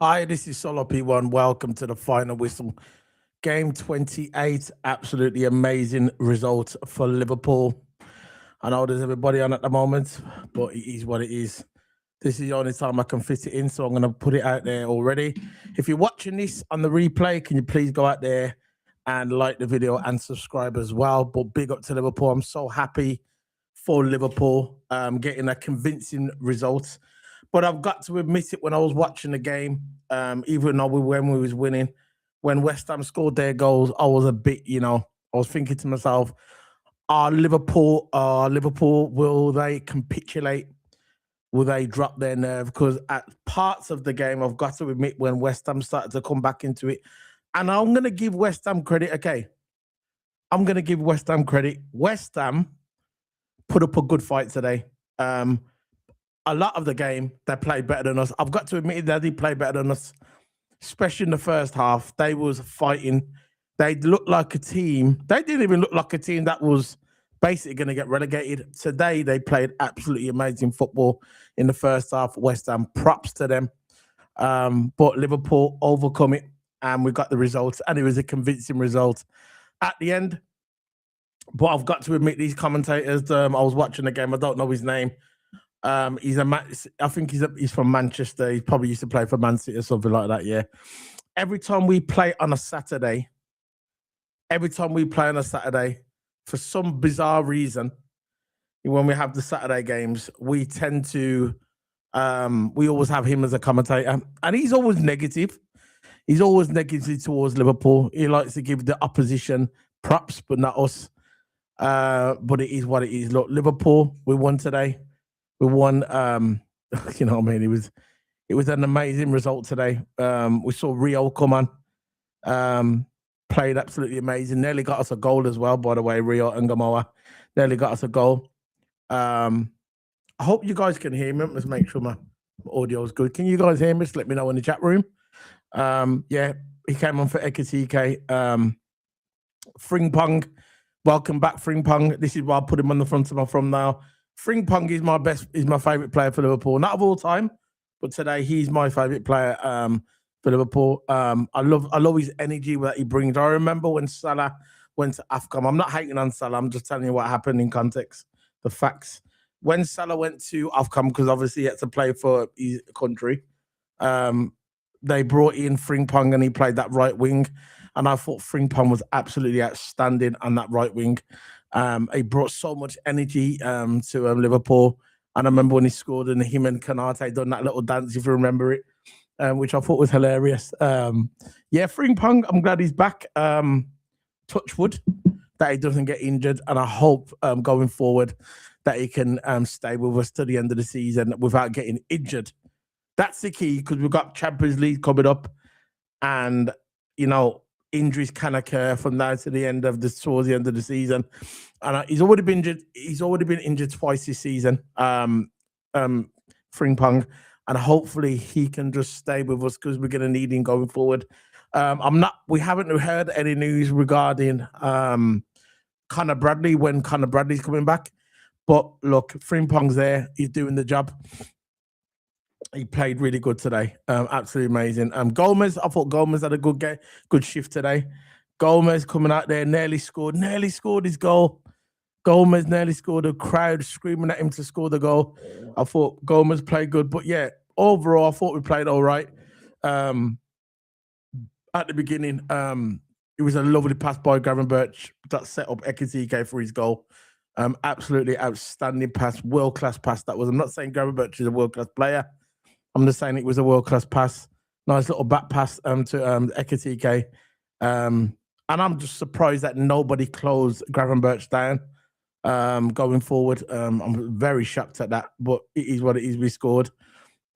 Hi, this is Solo P1. Welcome to the final whistle. Game 28. Absolutely amazing result for Liverpool. I know there's everybody on at the moment, but it is what it is. This is the only time I can fit it in, so I'm going to put it out there already. If you're watching this on the replay, can you please go out there and like the video and subscribe as well? But big up to Liverpool. I'm so happy for Liverpool getting a convincing result. But I've got to admit it, when I was watching the game, even though when we was winning, when West Ham scored their goals, I was a bit, I was thinking to myself, Liverpool, will they capitulate? Will they drop their nerve? Because at parts of the game, I've got to admit, when West Ham started to come back into it, and I'm going to give West Ham credit, okay? I'm going to give West Ham credit. West Ham put up a good fight today. A lot of the game, they played better than us. I've got to admit that they played better than us, especially in the first half. They was fighting. They looked like a team. They didn't even look like a team that was basically going to get relegated. Today, they played absolutely amazing football in the first half. West Ham, props to them. But Liverpool overcome it, and we got the result, and it was a convincing result at the end. But I've got to admit, these commentators, I was watching the game, I don't know his name. I think he's from Manchester. He probably used to play for Man City or something like that. Yeah. Every time we play on a Saturday, for some bizarre reason, when we have the Saturday games, we tend to, we always have him as a commentator, and he's always negative. He's always negative towards Liverpool. He likes to give the opposition props, but not us. But it is what it is. Look, Liverpool, we won today. We won. You know what I mean? It was an amazing result today. We saw Rio come on, played absolutely amazing. Nearly got us a goal as well, by the way. Rio and Gamoa nearly got us a goal. I hope you guys can hear me. Let's make sure my audio is good. Can you guys hear me? Just let me know in the chat room. Yeah, he came on for Ekatike. Frimpong, welcome back, Frimpong. This is why I put him on the front of my thumb now. Frimpong is my favorite player for Liverpool, not of all time, but today he's my favorite player for Liverpool. I love his energy that he brings. I remember when Salah went to AFCON. I'm not hating on Salah. I'm just telling you what happened in context, the facts. When Salah went to AFCON, because obviously he had to play for his country, they brought in Frimpong and he played that right wing. And I thought Frimpong was absolutely outstanding on that right wing. He brought so much energy to Liverpool. And I remember when he scored and him and Kanate done that little dance, if you remember it, which I thought was hilarious. Yeah, Frimpong, I'm glad he's back. Touch wood that he doesn't get injured. And I hope going forward that he can stay with us to the end of the season without getting injured. That's the key, because we've got Champions League coming up. And, injuries can occur from now to the end of towards the end of the season, and he's already been injured. He's already been injured twice this season, Frimpong, and hopefully he can just stay with us because we're going to need him going forward. We haven't heard any news regarding Conor Bradley, when Conor Bradley's coming back, but look, Frimpong's there. He's doing the job. He played really good today. Absolutely amazing. Gomez, I thought Gomez had a good shift today. Gomez coming out there, nearly scored his goal. Gomez nearly scored, a crowd screaming at him to score the goal. I thought Gomez played good. But yeah, overall, I thought we played all right. At the beginning, it was a lovely pass by Gravenberch that set up Ekatike for his goal. Absolutely outstanding pass, world-class pass that was. I'm not saying Gravenberch is a world-class player. I'm just saying it was a world-class pass. Nice little back pass to Ekatike. And I'm just surprised that nobody closed Gravenberch down going forward. I'm very shocked at that, but it is what it is. We scored.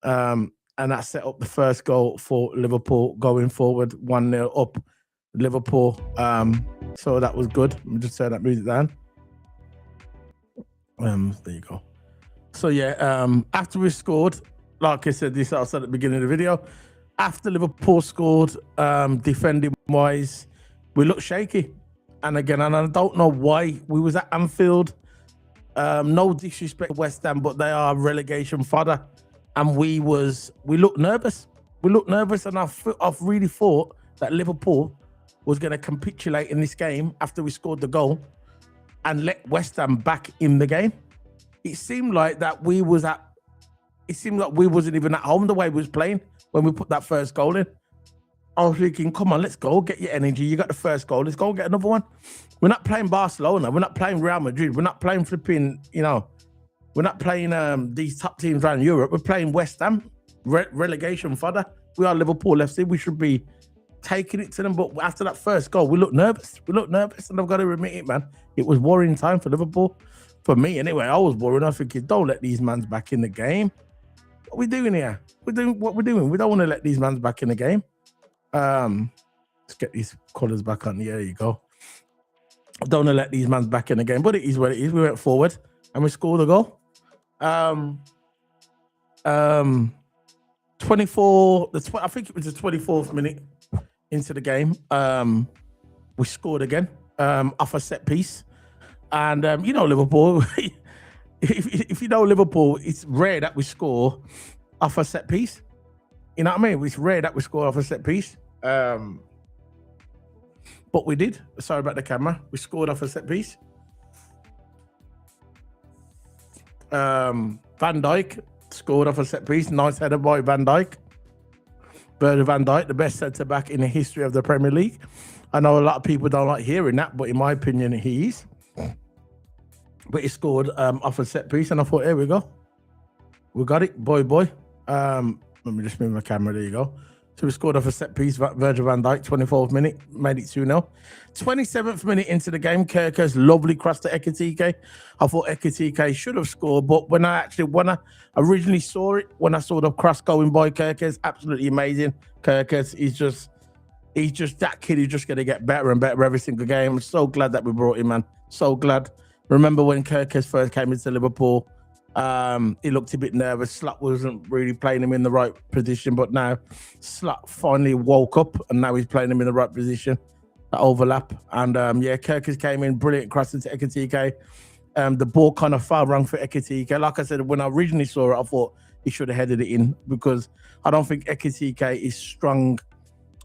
And that set up the first goal for Liverpool going forward, 1-0 up Liverpool. So that was good. Let me just turn that music down. There you go. So yeah, after we scored, like I said, this I said at the beginning of the video, after Liverpool scored, defending wise, we looked shaky. And again, and I don't know why. We was at Anfield. No disrespect to West Ham, but they are relegation fodder. And we looked nervous. We looked nervous, and I've really thought that Liverpool was going to capitulate in this game after we scored the goal and let West Ham back in the game. It seemed like that we wasn't even at home the way we was playing when we put that first goal in. I was thinking, come on, let's go, get your energy. You got the first goal, let's go and get another one. We're not playing Barcelona, we're not playing Real Madrid, we're not playing flipping, we're not playing these top teams around Europe. We're playing West Ham, relegation fodder. We are Liverpool FC. We should be taking it to them. But after that first goal, we looked nervous. And I've got to admit it, man. It was worrying time for Liverpool. For me, anyway, I was worried. I was thinking, don't let these mans back in the game. What are we doing here? We're doing what we're doing. We don't want to let these mans back in the game. Let's get these colours back on. Yeah, there you go. I don't want to let these mans back in the game, but it is what it is. We went forward and we scored a goal. 24. I think it was the 24th minute into the game. We scored again off a set piece, and Liverpool. if you know Liverpool, it's rare that we score off a set piece. You know what I mean? It's rare that we score off a set piece. But we did. Sorry about the camera. We scored off a set piece. Van Dijk scored off a set piece. Nice header by Van Dijk. Virgil van Dijk, the best centre back in the history of the Premier League. I know a lot of people don't like hearing that, but in my opinion, he is. But he scored off a set piece, and I thought, here we go. We got it, boy. Let me just move my camera. There you go. So we scored off a set piece. Virgil van Dijk, 24th minute, made it 2-0. 27th minute into the game, Kerker's lovely cross to Ekitike. I thought Ekitike should have scored, but when I originally saw it, when I saw the cross going by Kerker's, absolutely amazing. Kerker's, he's just that kid who's just going to get better and better every single game. I'm so glad that we brought him, man. So glad. Remember when Kerker's first came into Liverpool, he looked a bit nervous. Slot wasn't really playing him in the right position, but now Slot finally woke up and now he's playing him in the right position. That overlap. And Kerkers came in, brilliant cross into Ekitike. The ball kind of fell wrong for Ekitike. Like I said, when I originally saw it, I thought he should have headed it in because I don't think Ekitike is strong.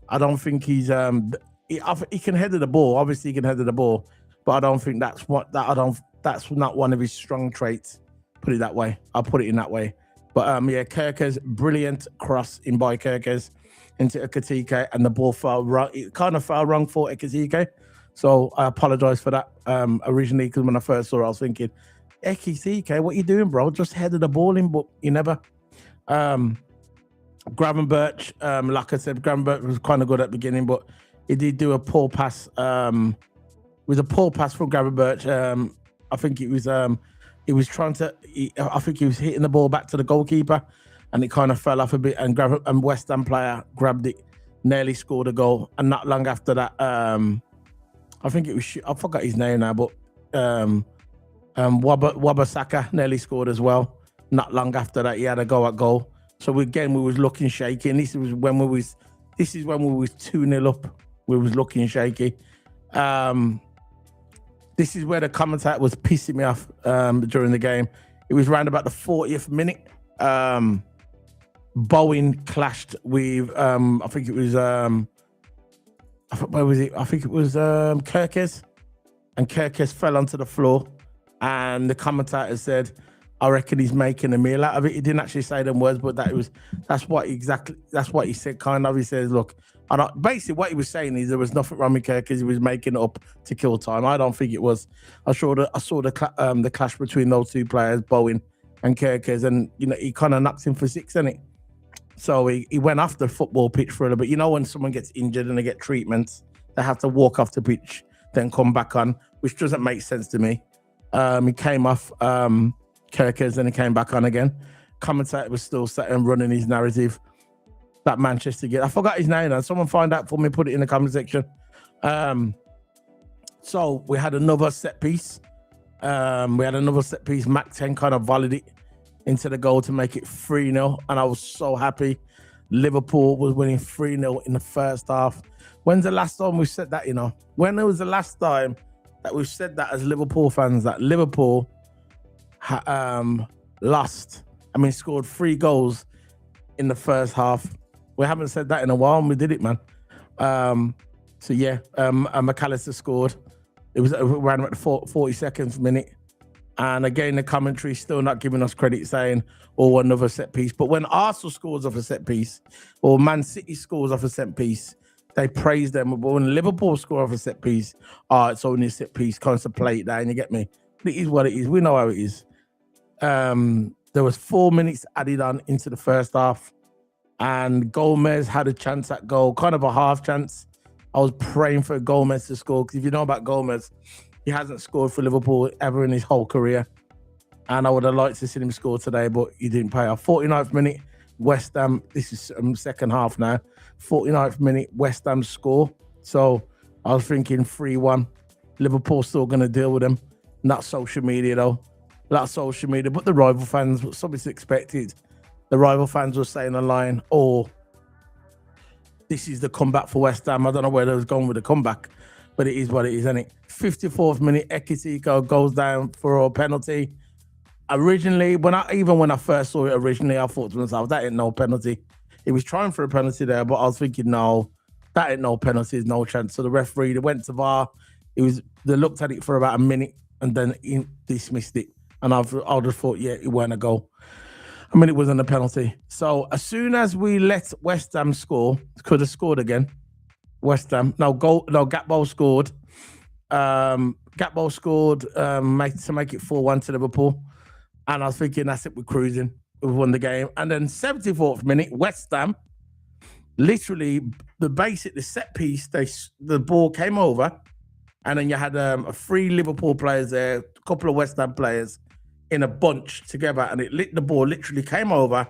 I don't think he's he can head the ball. Obviously, he can head the ball, but I don't think that's not one of his strong traits. Put it that way. I'll put it in that way. But Kerker's brilliant cross in by Kerker's into Ekitike, and the ball fell wrong. It kind of fell wrong for Ekitike. So I apologize for that originally, because when I first saw it, I was thinking, Ekitike, what are you doing, bro? Just headed the ball in, but you never. Gravenberch, like I said, Gravenberch was kind of good at the beginning, but he did do a poor pass. With a poor pass from Gravenberch, I think it was he was trying to. I think he was hitting the ball back to the goalkeeper, and it kind of fell off a bit. And West Ham player grabbed it, nearly scored a goal. And not long after that, I think it was. I forgot his name now, but Wabasaka nearly scored as well. Not long after that, he had a go at goal. So we was looking shaky, and this is when we was 2-0 up. We was looking shaky. This is where the commentator was pissing me off during the game. It was around about the 40th minute. Bowen clashed with I think it was where was it? I think it was Kerkez, and Kerkez fell onto the floor, and the commentator said, I reckon he's making a meal out of it. He didn't actually say them words, but that's what he said, kind of. He says, look, basically what he was saying is there was nothing wrong with Kerkez. He was making it up to kill time. I don't think it was. I saw the clash between those two players, Bowen and Kerkez, and he kind of knocked him for 6, didn't he? So he went off the football pitch for a little bit. When someone gets injured and they get treatments, they have to walk off the pitch, then come back on, which doesn't make sense to me. He came off Kerkez and he came back on again. Commentator was still sat and running his narrative. That Manchester game. I forgot his name now. Someone find out for me, put it in the comment section. So we had another set piece. Mac 10 kind of volleyed it into the goal to make it 3-0. And I was so happy. Liverpool was winning 3-0 in the first half. When's the last time we said that, When was the last time that we've said that as Liverpool fans, that Liverpool scored 3 goals in the first half? We haven't said that in a while, and we did it, man. So yeah, McAllister scored. It was around about the 42nd minute. And again, the commentary still not giving us credit, saying, oh, another set piece. But when Arsenal scores off a set piece, or Man City scores off a set piece, they praise them. But when Liverpool score off a set piece, it's only a set piece, can't play it down, you get me? It is what it is. We know how it is. There was 4 minutes added on into the first half, and Gomez had a chance at goal, kind of a half chance. I was praying for Gomez to score, because if you know about Gomez, he hasn't scored for Liverpool ever in his whole career. And I would have liked to see him score today, but he didn't pay off. 49th minute, West Ham, this is second half now. 49th minute, West Ham score. So I was thinking 3-1. Liverpool still going to deal with them. Not social media, though. Not social media, but the rival fans, something's expected. The rival fans were saying a line, oh, this is the comeback for West Ham. I don't know where they was going with the comeback, but it is what it is, isn't it? 54th minute, Ekitiko goes down for a penalty. Originally, when I first saw it originally, I thought to myself, that ain't no penalty. He was trying for a penalty there, but I was thinking, no, that ain't no penalty, no chance. So the referee, they went to VAR. They looked at it for about a minute and then he dismissed it. And I just thought, yeah, it weren't a goal. I mean, it wasn't a penalty. So as soon as we let West Ham score, could have scored again. West Ham, Gakpo scored. Gakpo scored to make it 4-1 to Liverpool. And I was thinking, that's it, we're cruising. We won the game. And then 74th minute, West Ham, literally the set piece, the ball came over, and then you had 3 Liverpool players there, a couple of West Ham players in a bunch together, and the ball literally came over,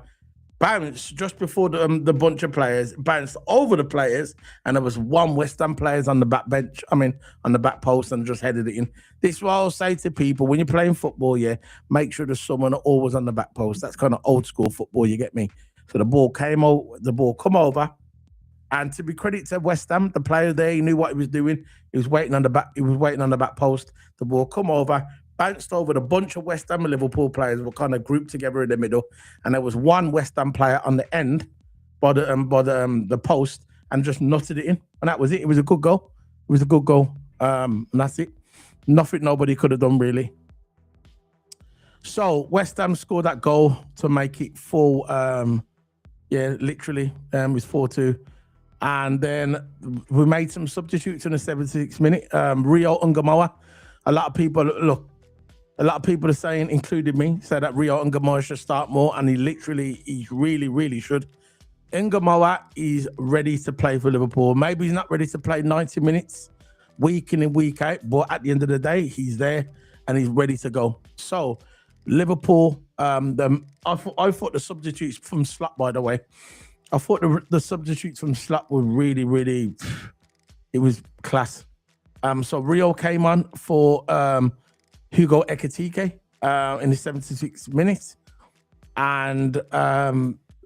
bounced just before the bunch of players, bounced over the players, and there was 1 West Ham players on the back bench, on the back post, and just headed it in. This is what I'll say to people, when you're playing football, yeah, make sure there's someone always on the back post. That's kind of old school football, you get me? So the ball come over, and to be credit to West Ham, the player there, he knew what he was doing. He was waiting on the back post. The ball come over, bounced over the bunch of West Ham and Liverpool players were kind of grouped together in the middle, and there was 1 West Ham player on the end by the post, and just nutted it in, and that was it. It was a good goal. And that's it. Nothing nobody could have done really. So West Ham scored that goal to make it 4. Literally, it was 4-2. And then we made some substitutes in the 76th minute. Rio Ungamoa. A lot of people are saying, including me, say that Rio Ungamoa should start more, and he really, really should. Ungamoa is ready to play for Liverpool. Maybe he's not ready to play 90 minutes, week in and week out, but at the end of the day, he's there and he's ready to go. So Liverpool, I thought the substitutes from Slot, by the way, I thought the substitutes from Slot were really, really, it was class. So Rio came on for Hugo Ekitike in the 76th minute, and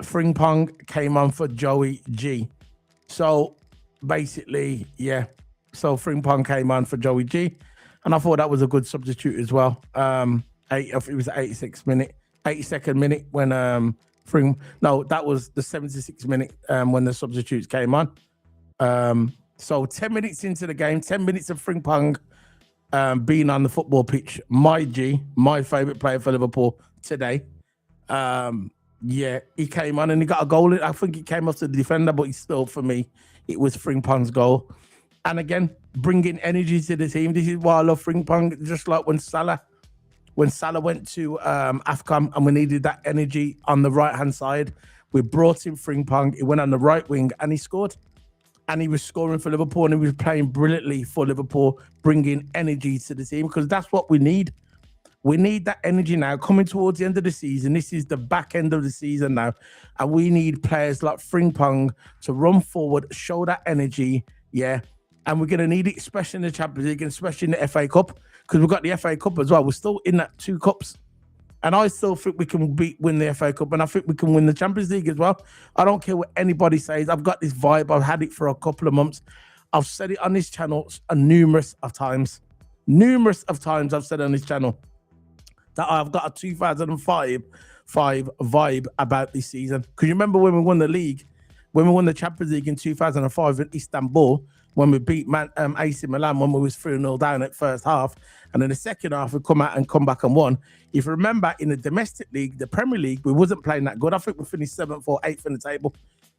Frimpong came on for Joey G. So basically, yeah. So Frimpong came on for Joey G, and I thought that was a good substitute as well. It was 82nd minute when that was the 76th minute when the substitutes came on. So 10 minutes into the game, 10 minutes of Frimpong being on the football pitch, my favourite player for Liverpool today. He came on and he got a goal. I think he came off the defender, but still, for me, it was Frimpong's goal. And again, bringing energy to the team. This is why I love Frimpong. Just like when Salah went to AFCON and we needed that energy on the right-hand side, we brought in Frimpong. He went on the right wing and he scored. And he was scoring for Liverpool, and he was playing brilliantly for Liverpool, bringing energy to the team, because that's what we need. We need that energy now, coming towards the end of the season. This is the back end of the season now, and we need players like Frimpong to run forward, show that energy, yeah. And we're going to need it, especially in the Champions League and especially in the FA Cup, because we've got the FA Cup as well. We're still in that 2 cups. And I still think we can win the FA Cup, and I think we can win the Champions League as well. I don't care what anybody says. I've got this vibe. I've had it for a couple of months. I've said it on this channel numerous of times. I've said on this channel that I've got a 2005 vibe about this season. Because you remember when we won the league, when we won the Champions League in 2005 in Istanbul, when we beat AC Milan when we was 3-0 down at first half, and in the second half we come back and won. If you remember, in the domestic league, the Premier League, we wasn't playing that good. I think we finished 7th or 8th in the table.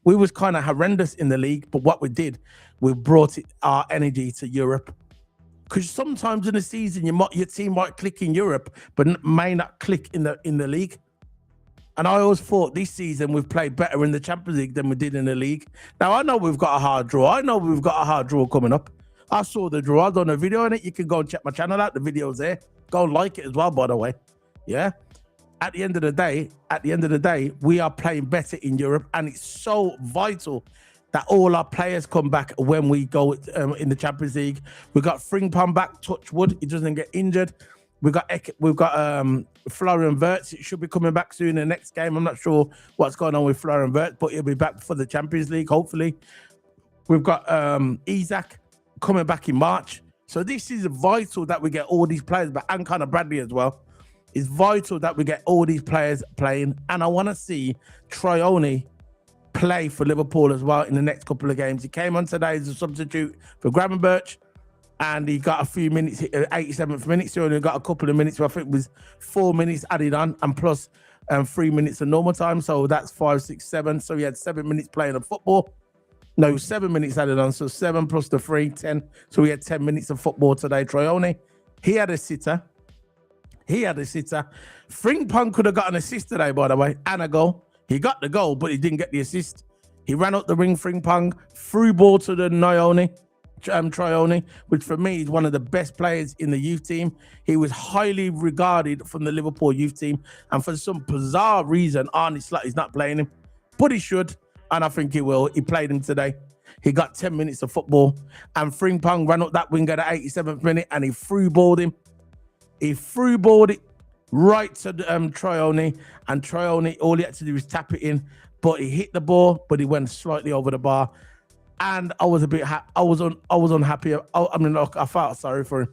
We was kind of horrendous in the league, but what we did, we brought our energy to Europe. Because sometimes in the season, your team might click in Europe, but may not click in the league. And I always thought this season we've played better in the Champions League than we did in the league. Now, I know we've got a hard draw. I know we've got a hard draw coming up. I saw the draw. I've done a video on it. You can go and check my channel out. The video's there. Go and like it as well, by the way. Yeah. At the end of the day, we are playing better in Europe. And it's so vital that all our players come back when we go in the Champions League. We got Frimpong back, touch wood. He doesn't get injured. We've got Florian Wirtz. It should be coming back soon in the next game. I'm not sure what's going on with Florian Wirtz, but he'll be back for the Champions League, hopefully. We've got Isaac coming back in March. So this is vital that we get all these players back, and kind of Bradley as well. It's vital that we get all these players playing. And I want to see Traore play for Liverpool as well in the next couple of games. He came on today as a substitute for Gravenberch, and he got a few minutes, 87th minute. So he only got a couple of minutes. So I think it was 4 minutes added on, and plus 3 minutes of normal time. So that's 5, 6, 7. So he had 7 minutes playing of football. No, 7 minutes added on. So 7 plus the 3, 10. So we had 10 minutes of football today. Traore, he had a sitter. Frimpong could have got an assist today, by the way, and a goal. He got the goal, but he didn't get the assist. He ran up the ring, Frimpong, through ball to the Traore, which for me is one of the best players in the youth team. He was highly regarded from the Liverpool youth team, and for some bizarre reason, Arne Slot is not playing him, but he should, and I think he will. He played him today. He got 10 minutes of football, and Frimpong ran up that wing at the 87th minute, and he through-balled him. He through-balled it right to Traore, and Traore, all he had to do was tap it in, but he hit the ball, but he went slightly over the bar. And I was a bit, I was unhappy. I mean, look, I felt sorry for him.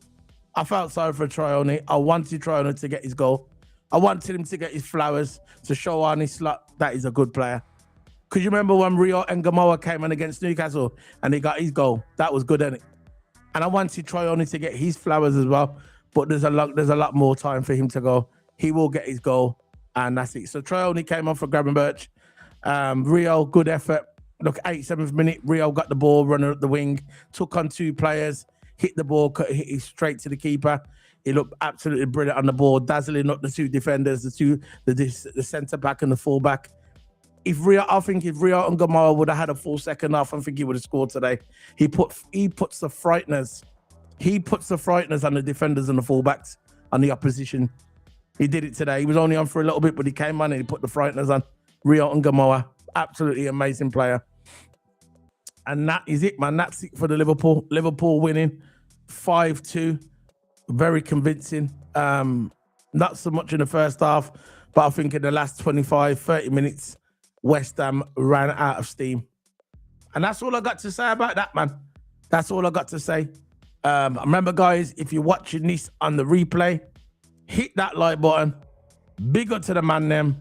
I felt sorry for Traore. I wanted Traore to get his goal. I wanted him to get his flowers to show Arne Slot that he's a good player. Because you remember when Rio Ngamoa came in against Newcastle and he got his goal? That was good, innit? And I wanted Traore to get his flowers as well. But there's a lot more time for him to go. He will get his goal, and that's it. So Traore came on for Gravenberch. Rio, good effort. Look, 87th minute, Rio got the ball, running up the wing, took on 2 players, hit the ball, hit it straight to the keeper. He looked absolutely brilliant on the ball, dazzling up the 2 defenders, the centre back and the full back. I think if Rio and Ngamoa would have had a full second half, I think he would have scored today. He puts the frighteners. He puts the frighteners on the defenders and the fullbacks on the opposition. He did it today. He was only on for a little bit, but he came on and he put the frighteners on. Rio Ngamoa, absolutely amazing player. And that is it, man. That's it for the Liverpool. Liverpool winning 5-2. Very convincing. Not so much in the first half, but I think in the last 25, 30 minutes, West Ham ran out of steam. And that's all I got to say about that, man. That's all I got to say. Remember, guys, if you're watching this on the replay, hit that like button. Big up to the man them.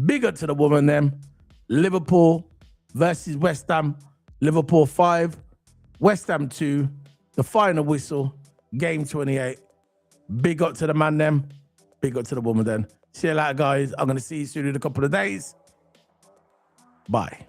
Big up to the woman them. Liverpool versus West Ham. Liverpool 5, West Ham 2. The final whistle. Game 28. Big up to the man them. Big up to the woman then. See you later, guys. I'm going to see you soon in a couple of days. Bye.